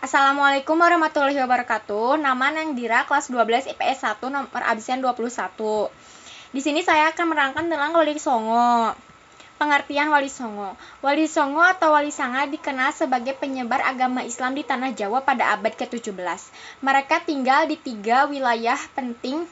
Assalamualaikum warahmatullahi wabarakatuh. Nama Nangdira, kelas 12 IPS 1, nomor absen 21. Di sini saya akan menerangkan tentang Wali Songo. Pengertian Wali Songo. Wali Songo atau Wali Sanga dikenal sebagai penyebar agama Islam di tanah Jawa pada abad ke-17. Mereka tinggal di 3 wilayah penting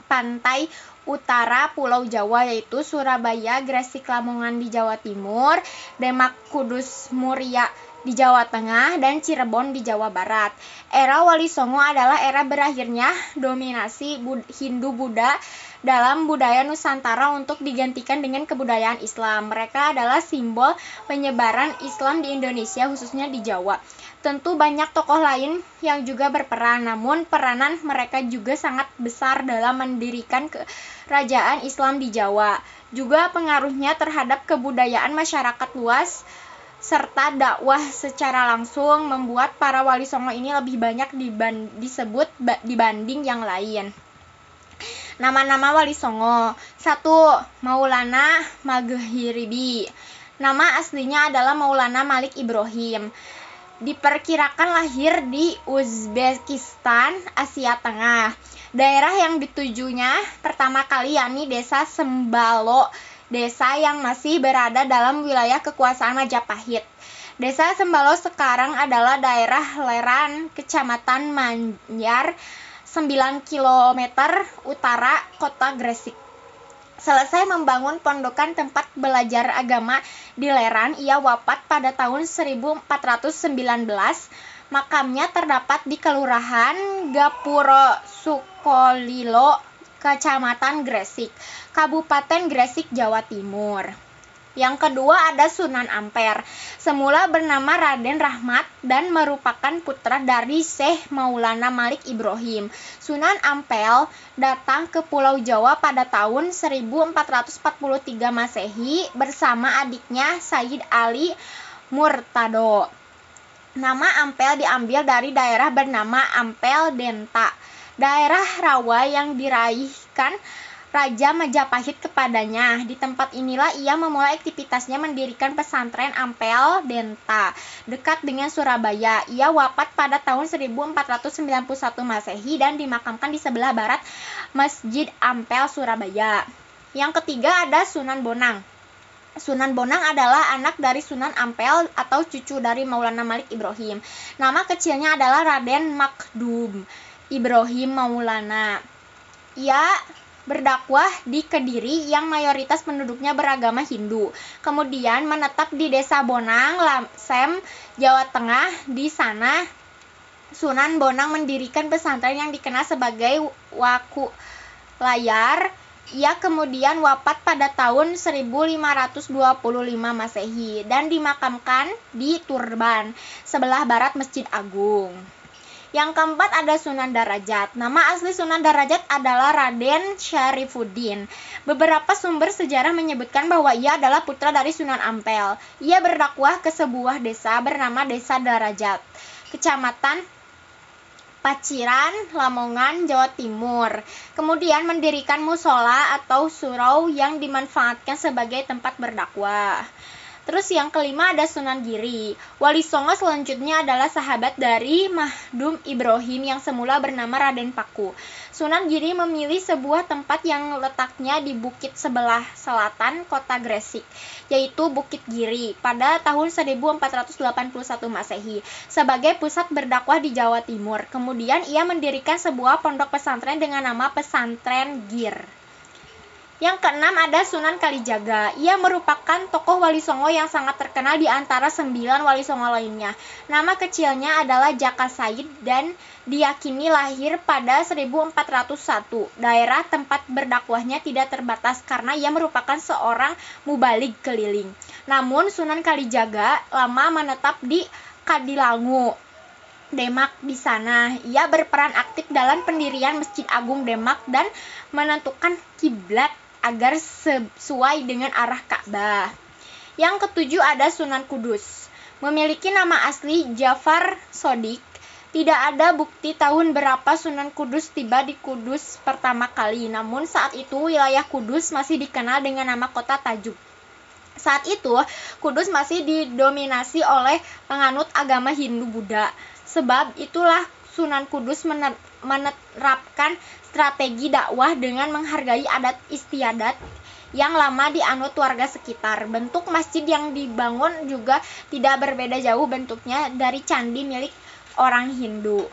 pantai utara Pulau Jawa, yaitu Surabaya, Gresik, Lamongan di Jawa Timur, Demak, Kudus, Muria di Jawa Tengah, dan Cirebon di Jawa Barat. Era Wali Songo adalah era berakhirnya dominasi Hindu-Buddha dalam budaya Nusantara untuk digantikan dengan kebudayaan Islam. Mereka adalah simbol penyebaran Islam di Indonesia, khususnya di Jawa. Tentu banyak tokoh lain yang juga berperan, namun peranan mereka juga sangat besar dalam mendirikan kerajaan Islam di Jawa. Juga pengaruhnya terhadap kebudayaan masyarakat luas serta dakwah secara langsung membuat para Wali Songo ini lebih banyak disebut dibanding yang lain. Nama-nama Wali Songo. 1. Maulana Maghribi. Nama aslinya adalah Maulana Malik Ibrahim. Diperkirakan lahir di Uzbekistan, Asia Tengah. Daerah yang ditujunya pertama kali yakni Desa Sembalo, desa yang masih berada dalam wilayah kekuasaan Majapahit. Desa Sembalo sekarang adalah daerah Leran, Kecamatan Manyar, 9 km utara kota Gresik. Selesai membangun pondokan tempat belajar agama di Leran, ia wafat pada tahun 1419. Makamnya terdapat di Kelurahan Gapuro Sukolilo, Kecamatan Gresik, Kabupaten Gresik, Jawa Timur. Yang kedua ada Sunan Ampel. Semula bernama Raden Rahmat dan merupakan putra dari Syekh Maulana Malik Ibrahim. Sunan Ampel datang ke Pulau Jawa pada tahun 1443 Masehi bersama adiknya Sayyid Ali Murtado. Nama Ampel diambil dari daerah bernama Ampel Denta, daerah rawa yang diraihkan Raja Majapahit kepadanya. Di tempat inilah ia memulai aktivitasnya mendirikan pesantren Ampel Denta dekat dengan Surabaya. Ia wafat pada tahun 1491 Masehi dan dimakamkan di sebelah barat Masjid Ampel, Surabaya. Yang ketiga ada Sunan Bonang. Sunan Bonang adalah anak dari Sunan Ampel atau cucu dari Maulana Malik Ibrahim. Nama kecilnya adalah Raden Makdum Ibrahim Maulana. Ia berdakwah di Kediri yang mayoritas penduduknya beragama Hindu. Kemudian menetap di Desa Bonang, Lamsem, Jawa Tengah. Di sana Sunan Bonang mendirikan pesantren yang dikenal sebagai Waku Layar. Ia kemudian wafat pada tahun 1525 Masehi dan dimakamkan di Turban, sebelah barat Masjid Agung. Yang keempat ada Sunan Darajat. Nama asli Sunan Darajat adalah Raden Syarifuddin. Beberapa sumber sejarah menyebutkan bahwa ia adalah putra dari Sunan Ampel. Ia berdakwah ke sebuah desa bernama Desa Darajat, Kecamatan Paciran, Lamongan, Jawa Timur. Kemudian mendirikan musola atau surau yang dimanfaatkan sebagai tempat berdakwah. Terus yang kelima ada Sunan Giri. Wali Songo selanjutnya adalah sahabat dari Makdum Ibrahim yang semula bernama Raden Paku. Sunan Giri memilih sebuah tempat yang letaknya di bukit sebelah selatan kota Gresik, yaitu Bukit Giri, pada tahun 1481 Masehi sebagai pusat berdakwah di Jawa Timur. Kemudian ia mendirikan sebuah pondok pesantren dengan nama Pesantren Gir. Yang keenam ada Sunan Kalijaga. Ia merupakan tokoh Wali Songo yang sangat terkenal di antara 9 Wali Songo lainnya. Nama kecilnya adalah Jaka Said dan diyakini lahir pada 1401. Daerah tempat berdakwahnya tidak terbatas karena ia merupakan seorang mubalig keliling. Namun Sunan Kalijaga lama menetap di Kadilangu, Demak. Di sana ia berperan aktif dalam pendirian Masjid Agung Demak dan menentukan kiblat agar sesuai dengan arah Ka'bah. Yang ketujuh ada Sunan Kudus. Memiliki nama asli Jafar Sodik. Tidak ada bukti tahun berapa Sunan Kudus tiba di Kudus pertama kali. Namun saat itu wilayah Kudus masih dikenal dengan nama Kota Tajuk. Saat itu Kudus masih didominasi oleh penganut agama Hindu-Buddha. Sebab itulah Sunan Kudus menerapkan strategi dakwah dengan menghargai adat istiadat yang lama dianut warga sekitar. Bentuk masjid yang dibangun juga tidak berbeda jauh bentuknya dari candi milik orang Hindu.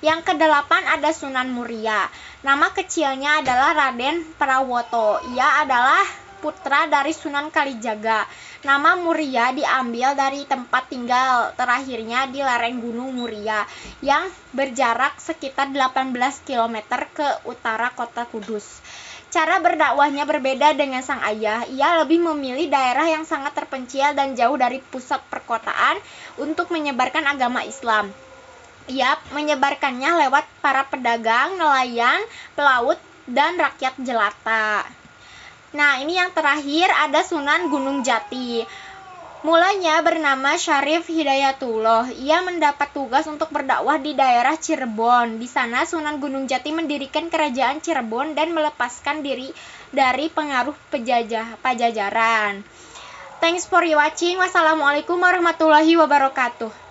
Yang kedelapan ada Sunan Muria. Nama kecilnya adalah Raden Prawoto. Ia adalah putra dari Sunan Kalijaga. Nama Muria diambil dari tempat tinggal terakhirnya di lereng Gunung Muria yang berjarak sekitar 18 km ke utara kota Kudus. Cara berdakwahnya berbeda dengan sang ayah. Ia lebih memilih daerah yang sangat terpencil dan jauh dari pusat perkotaan untuk menyebarkan agama Islam. Ia menyebarkannya lewat para pedagang, nelayan, pelaut, dan rakyat jelata. Nah, ini yang terakhir ada Sunan Gunung Jati. Mulanya bernama Syarif Hidayatullah. Ia mendapat tugas untuk berdakwah di daerah Cirebon. Di sana Sunan Gunung Jati mendirikan kerajaan Cirebon dan melepaskan diri dari pengaruh Pajajaran. Thanks for watching. Wassalamualaikum warahmatullahi wabarakatuh.